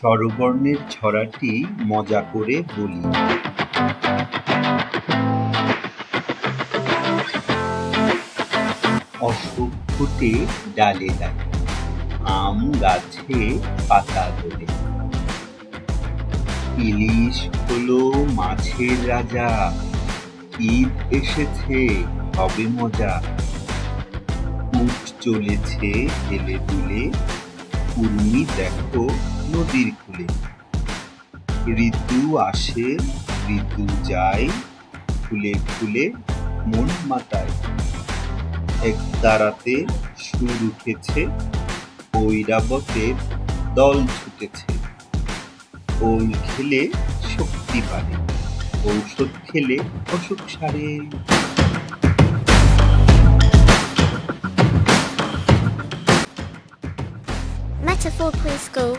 স্বরবর্ণের ছড়াটি মজা করে বলি। অশোক ফোটে ডালে ডালে, আম গাছে পাতা দোলে। ইলিশ হলো মাছের রাজা, ঈদ এসেছে হবে মজা। উট চলেছে হেলে দুলে, কুর্মি দেখো নদীর কূলে। ঋতু আসে ঋতু যায়, ফুলে ফুলে মন মাতায়। একতারাতে সুর উঠেছে, ঐরাবতের দল ছুটেছে। ওল খেলে শক্তি বাড়ে, ঔষধ খেলে অসুখ সারে। Metaphor Preschool